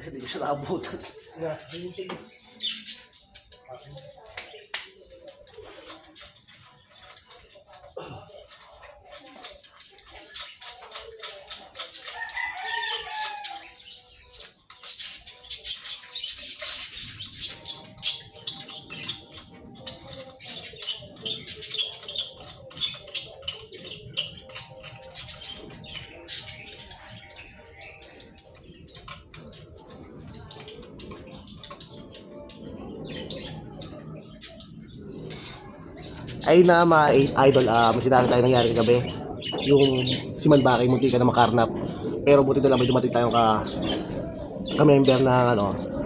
Hindi ko siya nakabutan. Ay na mga idol, may sinabi tayo nangyari kagabi. Yung si Manbaki munti ka na makarnap. Pero buti na lang may dumating tayong ka-member ng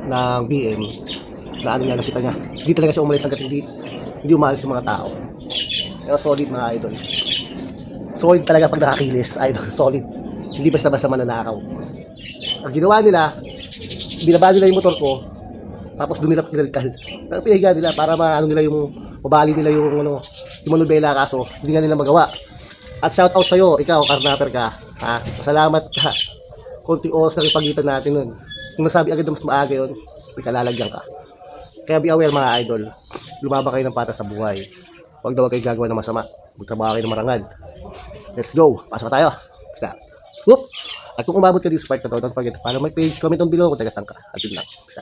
ng BM na niya nasita niya. Hindi talaga siya umalis hanggat hindi umalis yung mga tao. Pero solid mga idol. Solid talaga pag nakakilis, idol. Solid. Hindi basta-basta mananakaw. Ang ginawa nila, binaba nila yung motor ko, tapos doon nila pinalkal. Pinahiga nila para nila yung mabali nila yung yung manubela, kaso hindi nga nila magawa. At shout out sa'yo, ikaw karnapper ka, ha? Salamat ka. Konting oras na rin pagitan natin nun. Kung nasabi agad na mas maaga yun, ikalalagyan ka. Kaya be aware mga idol, lumaba kayo ng patas sa buhay. Huwag daw kayo gagawa ng masama. Magtrabaho kayo ng marangal. Let's go, pasok tayo. Isa. Whoop! At kung umabot ka dito sa part na to, don't forget to follow my page, comment on below kung taga saan ka. At yun lang. Isa.